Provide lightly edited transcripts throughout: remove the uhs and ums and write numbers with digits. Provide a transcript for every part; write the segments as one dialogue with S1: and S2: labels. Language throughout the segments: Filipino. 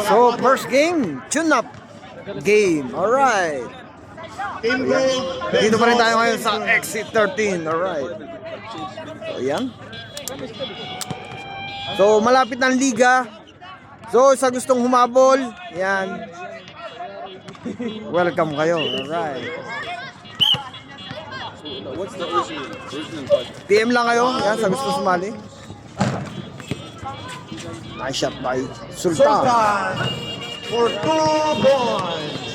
S1: So, first game, tune-up game. Alright. Dito pa rin tayo ngayon sa Exit 13. Alright. So, yan. So, malapit ng liga. So, sa gustong humabol, yan. Welcome kayo. Alright. PM lang kayo. Yan, sa gusto sumali. Nice shot by Sultan.
S2: For 2 points.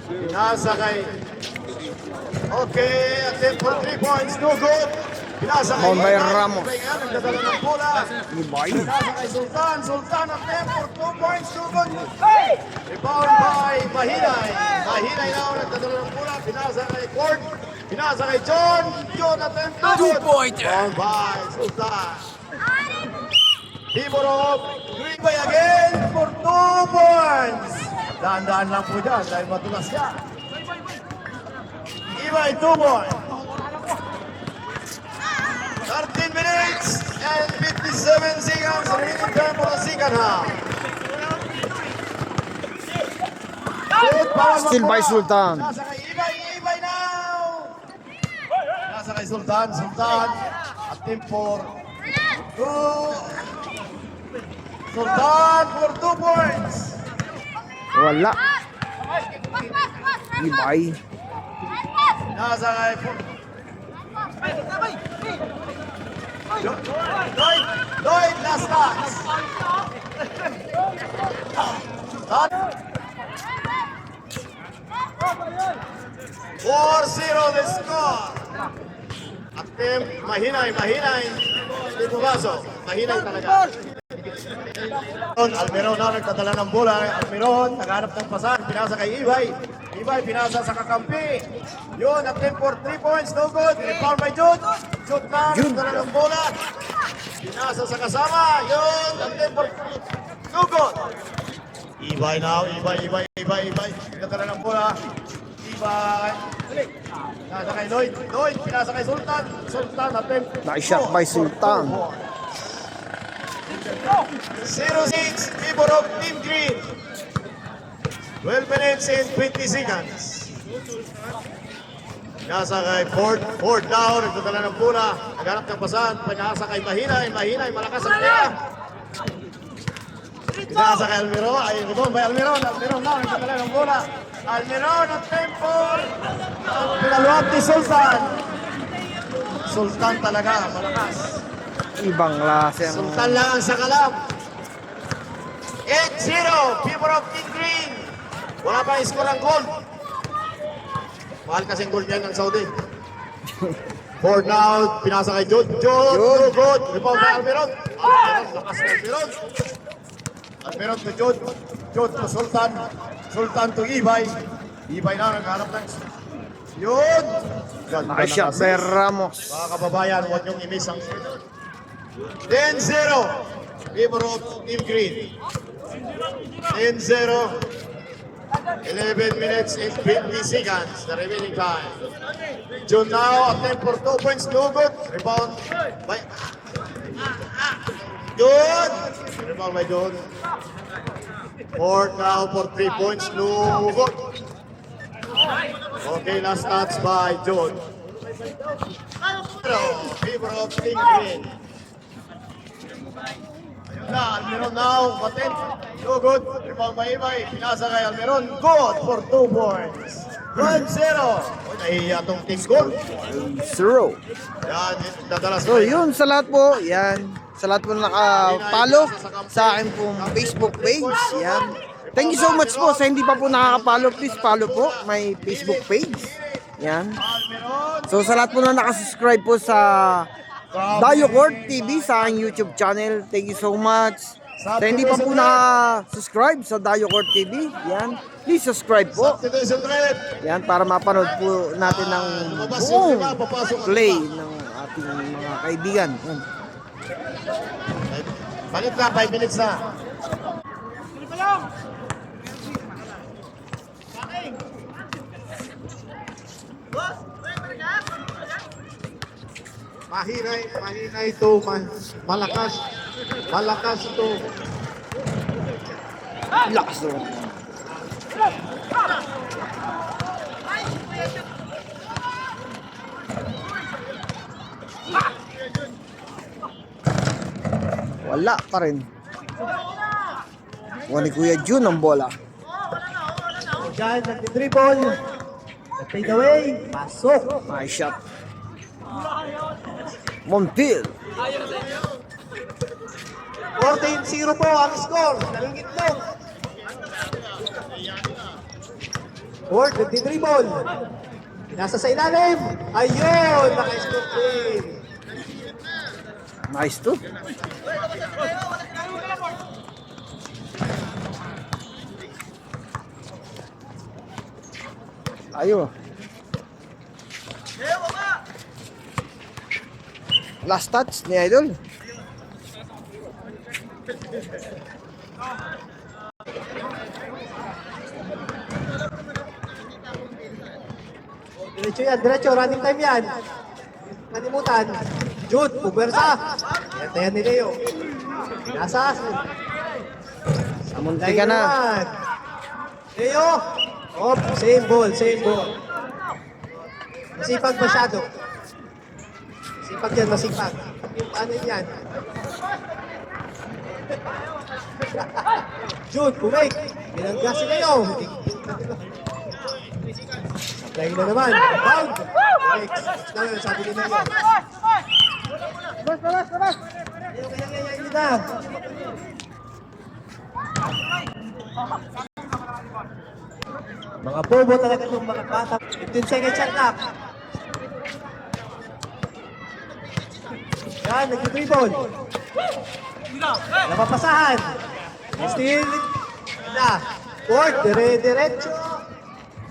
S2: Pinasa kay... Okay, attempt for 3 points. No good. Pinasa kay...
S1: Found by Ramos.
S2: Nagdadala ng bola.
S1: Ibay.
S2: Pinasa kay Sultan. Sultan attempt for 2 points. No good. Rebound by Mahinay. Mahinay now nagdadala ng bola. Pinasa kay Court. Pinasa kay John. John attempt. No good.
S1: 2-pointer.
S2: Found by Sultan. Tiborov. Ibay again for 2 points. Daan-daan lang po dyan dahil matulas siya. Ibay 2 points. 13 minutes and 57 seconds remaining time for the second half.
S1: Still by Sultan.
S2: Nasa kay Ibay, Ibay now! Nasa kay Sultan, Sultan. Attempt for 2. Sultan for 2 points.
S1: Wala. Ibay.
S2: Nasa kay... Lloyd, last touch. 4-0 the score. Attempt, mahinay. Hindi pumasok. Mahinay talaga. Almiron na nagdadala ng bola. Almiron, naghanap ng pasan. Pinasa kay Ibay. Ibay, pinasa sa kakampi. Yun, attempt for 3 points. No good. Rebound by Jude. Jude na, nagdadala ng bola. Pinasa sa kasama. Yun, attempt for 2. No good. Ibay now. Ibay. Nagdadala ng bola. Ibay. Pinasa kay Lloyd. Lloyd, pinasa kay Sultan. Sultan, attempt.
S1: Nice shot by Sultan.
S2: 0-6, Tiborov, Team Green. 12 minutes and 20 seconds. Nasa kay Ford down, nagdadala ng bola. Naghanap ng pasan, pinasa kay Mahinay, malakas ang kaya. Pinasa kay Almiron, ay rebound by Almiron now, nagdadala ng bola. Almiron at tempo. Pinaluap ni Sultan. Sultan talaga, malakas.
S1: Ibang klase ang...
S2: Sultan lang ang sakalam. 8-0, People of Team Green. Wala pa score ang goal. Mahal kasing goal niyan ng Saudi. Ford now, pinasa kay Jude. Jude, good. Rebound by Almiron. Lakas na Almiron. Almiron to Jude. Jude to Sultan. Sultan to Ibay. Ibay na, naghanap ng... Yun.
S1: Nice shot by Ramos.
S2: Mga kababayan, huwag niyong i-miss ang 10-0. People of Team Green. 10-0. 11 minutes and 20 seconds. The remaining time. June now, attempt for 2 points. No good. Rebound by... Good. Rebound by John. Ford now for 3 points. No good. Okay, last touch by John. People of Team Green. Almiron now, patent. No good. Rebound by Ibay. Pinasa kay Almiron. Good for 2 points. 1-0. Nahihiya tong team goal.
S1: 0.
S2: Yan, dadalas.
S1: So yun sa lahat po, yan. Sa lahat po na nakapalo sa akin pong Facebook page, yan. Thank you so much po sa hindi pa po nakakapalo, please follow po my Facebook page. Yan. So sa lahat po na nakasubscribe po sa Dayo Court TV sa aking YouTube channel. Thank you so much. Sa hindi pa po na-subscribe sa Dayo Court TV, yan, please subscribe po. Yan, para mapanood po natin ng buong play ng ating mga kaibigan. Yan.
S2: Balik na, 5 minutes na. Mahina ito. Malakas. Malakas ito.
S1: Lakas naman. Wala pa rin. Kuha ni Kuya Jun ang bola.
S2: Diyan, nag-dribble. Nag-fade away. Pasok.
S1: Nice shot. Montiel.
S2: 14-0 po ang score. Nalingit lang. Ward, nag-dribble. Nasa sa ilalim. Ayun, naka-score din.
S1: Nice too. Ayo. Last touch ni Idol.
S2: Diretso yan, diretso. Running time yan. Kalimutan. Jude, pubersa. Yan ni Leo. Pinasa.
S1: Munti ka na.
S2: Leo. Oh, same ball, same ball. Masipag masyado. Masipag yan, masipag. Yung ano yan. Jude, bumake. Binangga si Leo. Apply na naman. Bound. Next na yun, sabi ni Leo. Leo, kaya na. Mga bobo talaga itong mga bata. 15 seconds shot clock. Yan, nag-dribble. Napapasahan. Still. Na. Ford, dire-diretso.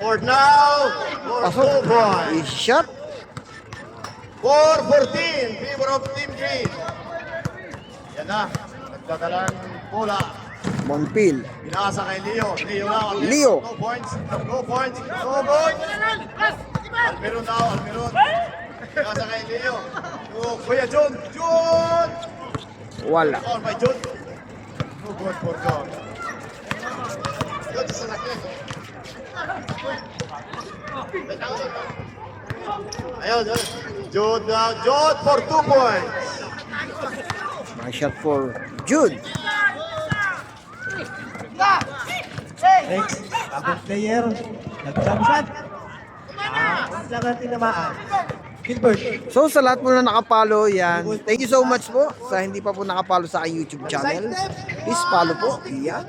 S2: Ford now.
S1: Pasok. Nice shot.
S2: 4-14. Favor of Team Green. Yan na. Nagdadalang bola.
S1: Montiel.
S2: Pinasa kay Leo. Leo now.
S1: Leo.
S2: No points. No points. No points. Almeron now. Almeron. Pinasa kay Leo. To Kuya John. John!
S1: Wala.
S2: Foul by John. No good for John. John sa laki. Ayun, John. John now. John for 2 points.
S1: Nice shot for Jude.
S2: Next, bagong player. Nag-jump shot. Lang ang tinamaan. Gilbert.
S1: So sa lahat po na nakapalo yan, thank you so much po. Sa hindi pa po nakapalo sa aking YouTube channel, please follow po. Yan.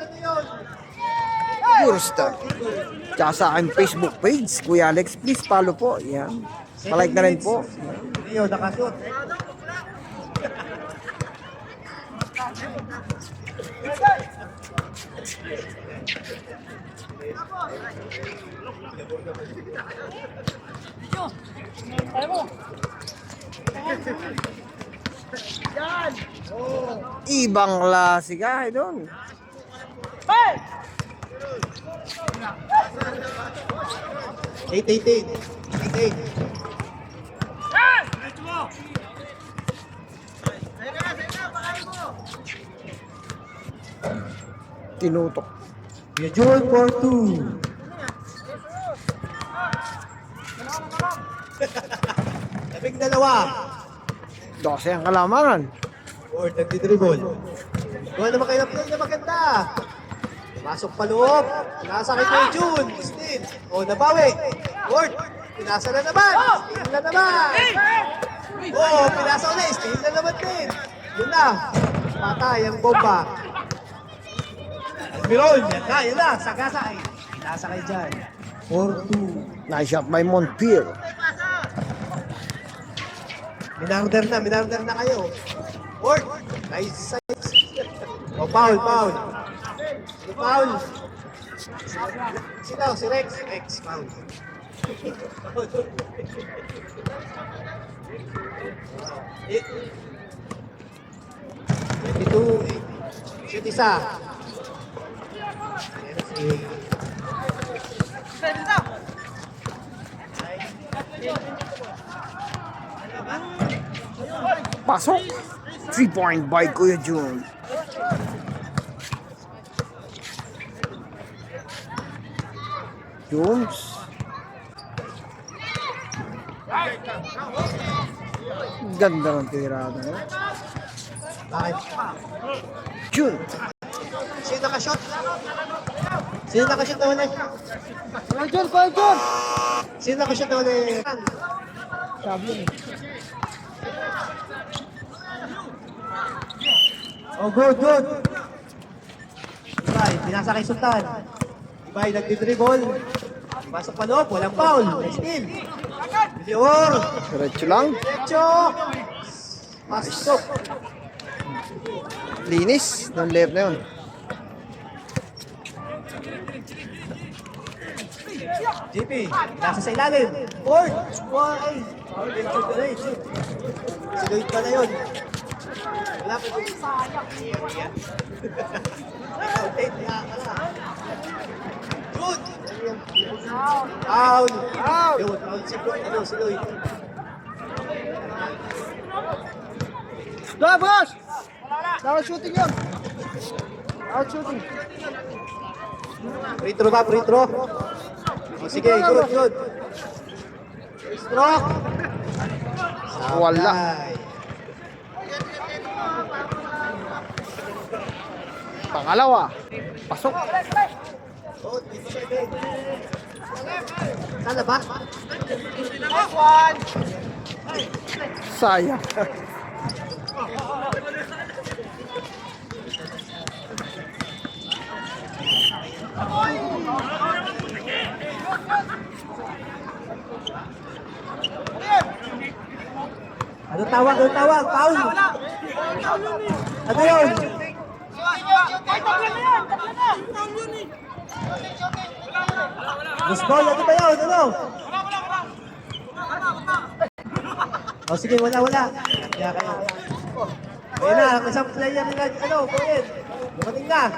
S1: Pure Star. Tsaka sa aking Facebook page, Kuya Alex, please follow po. Yan. Palike na rin po.
S2: Leo, nakashoot.
S1: Ibang klase ka, Idol.
S2: Eight.
S1: Tinutok.
S2: Kuya Jun for 2. Labing dalawa.
S1: 12 ang kalamangan.
S2: Ford, nagdidribble. Gawa naman kayo ng play na maganda. Pasok pa loob. Pinasa kay Kuya Jun. Still. O, nabawi. Ford, pinasa na naman. Still na naman. O, pinasa ulit. Still na naman din. Yun na. Patay ang bomba. Almiron, yan na. Sagasa ay. Pinasa kay Jan. 4-2.
S1: Nice shot by Montiel.
S2: Minarder na kayo. Ford, nice size. O, foul. Foul. Sino? Si Rex. Rex, foul. Eh, 22. Shoot isa.
S1: Pasok. 3-point by Kuya Jun. Jones. Ganda ng tirada.
S2: Bakit?
S1: Jun.
S2: Sino nakashot? Sino nakashot na huli?
S1: Kuya Jun.
S2: Sino nakashot na huli?
S1: Sabi niya.
S2: Oh, good. Ibay, pinasa kay Sultan. Ibay, nagdi-dribble. Pasok pa loob, walang foul. Steal. Bilior.
S1: Diretso lang.
S2: Derecho. Pasok.
S1: Linis. Ng left na yun.
S2: JP, nasa sa ilalim. Ford. Why? Shoot na rin, shoot. Sinuit pa na yun. Wala pa yun. Shoot! Foul! Yun, foul si Floyd. Ano, si Lloyd.
S1: Boss! Dapat shooting yun. Out shooting.
S2: Free throw ba? Free throw? O sige, good. Stroke!
S1: Wala.
S2: Sabay.
S1: Pangalawa. Pasok.
S2: Oh, dito sa ibig. Sana ba?
S1: Sayang.
S2: Ano tawag? Foul! Ano yun? Gusto, ano ba yun? Ano? O sige, wala. Kaya kayo. Ayan na, ang isang player nila, ano, Boyen. Dumating na.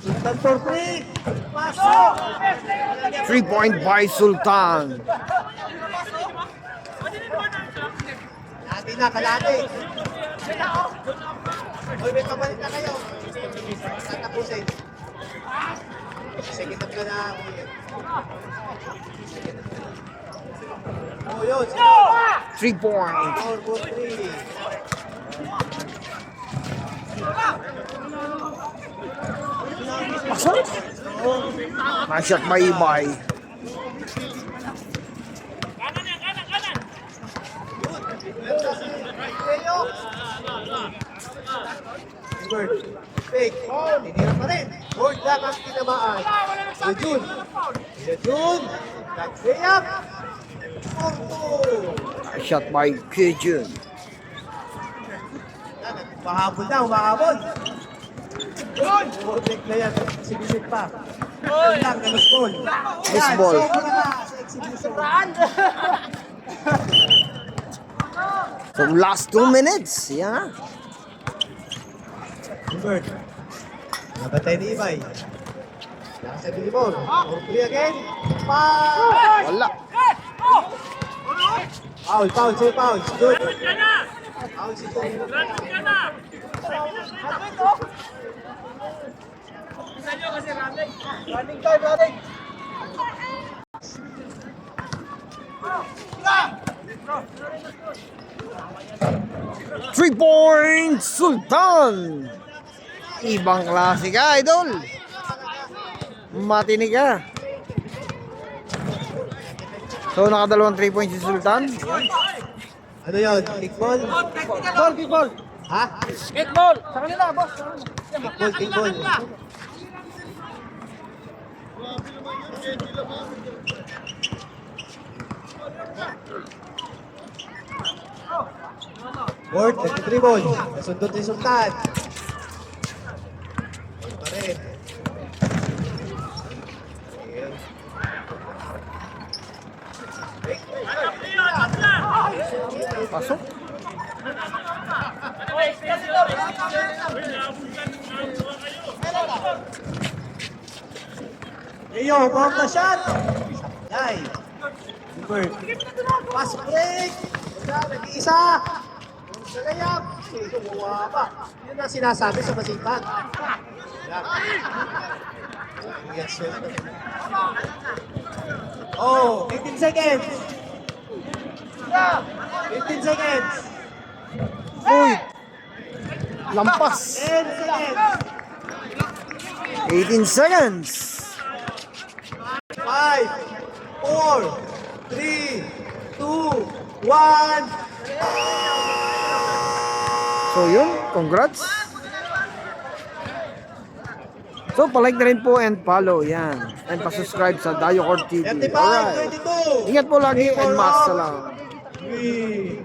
S2: Sultan for free. Pasok!
S1: 3-point by Sultan.
S2: Kalati. Hoy, may pabalik na kayo. Tatapusin. Sige, tatlo na. Oh, yun.
S1: 3-point.
S2: 4-4-3.
S1: Pasok. Nice shot by Ibay.
S2: Bird. Fake. Tinira pa rin. Bird lang ang tinamaan. Yun. That's way up.
S1: Nice shot by Kuya Jun.
S2: Umahabol. Overtake na yan. Exhibition pa. Yun lang, ganus ball.
S1: Miss ball.
S2: Sobra na sa exhibition.
S1: So last 2 minutes. Yan.
S2: Bird. Nabatay ni Ibay. Nasa Bilibor. For free again.
S1: Wala.
S2: Foul. Good. Foul si Joy.
S3: Running time.
S1: 3-point Sultan. Ibang klase ka, idol. Matinig ka. So nakadalawang 3 points si Sultan.
S2: Ano yun? Kickball?
S1: Kickball.
S2: Ha?
S3: Kickball! Sa kanila, boss.
S2: Kickball. Ward, nag-dribble. Nasundot ni Sultan. Pa rin.
S1: Pasok.
S2: Iyo, bomb na shot. Ay. Bird. Pass break. Nag-iisa. Sa layap. Gumawa pa. Yun ang sinasabi sa masipag. Yan. Yes, yes. Oh, 18 seconds. 15 seconds.
S1: Uy! Lampas!
S2: 10 seconds.
S1: 18 seconds!
S2: 5, 4, 3, 2, 1.
S1: So yun, congrats! So, palike na rin po and follow, yan. And pasubscribe sa Dayo Court TV.
S2: 35,
S1: Alright.
S2: 22.
S1: Ingat po lagi and mas salamat.
S2: 3,